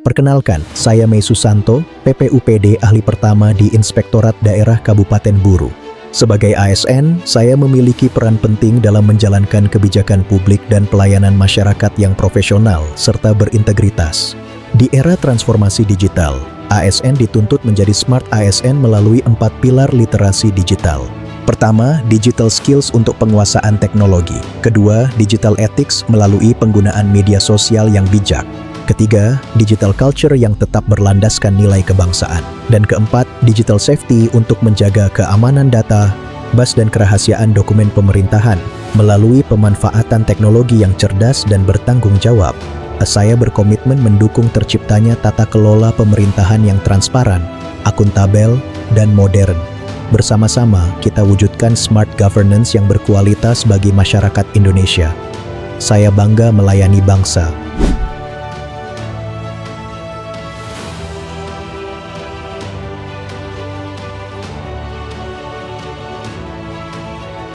Perkenalkan, saya Mei Susanto, PPUPD Ahli Pertama di Inspektorat Daerah Kabupaten Buru. Sebagai ASN, saya memiliki peran penting dalam menjalankan kebijakan publik dan pelayanan masyarakat yang profesional serta berintegritas. Di era transformasi digital, ASN dituntut menjadi smart ASN melalui 4 pilar literasi digital. Pertama, digital skills untuk penguasaan teknologi. Kedua, digital ethics melalui penggunaan media sosial yang bijak. Ketiga, digital culture yang tetap berlandaskan nilai kebangsaan. Dan keempat, digital safety untuk menjaga keamanan data, bas dan kerahasiaan dokumen pemerintahan melalui pemanfaatan teknologi yang cerdas dan bertanggung jawab. Saya berkomitmen mendukung terciptanya tata kelola pemerintahan yang transparan, akuntabel, dan modern. Bersama-sama, kita wujudkan smart governance yang berkualitas bagi masyarakat Indonesia. Saya bangga melayani bangsa.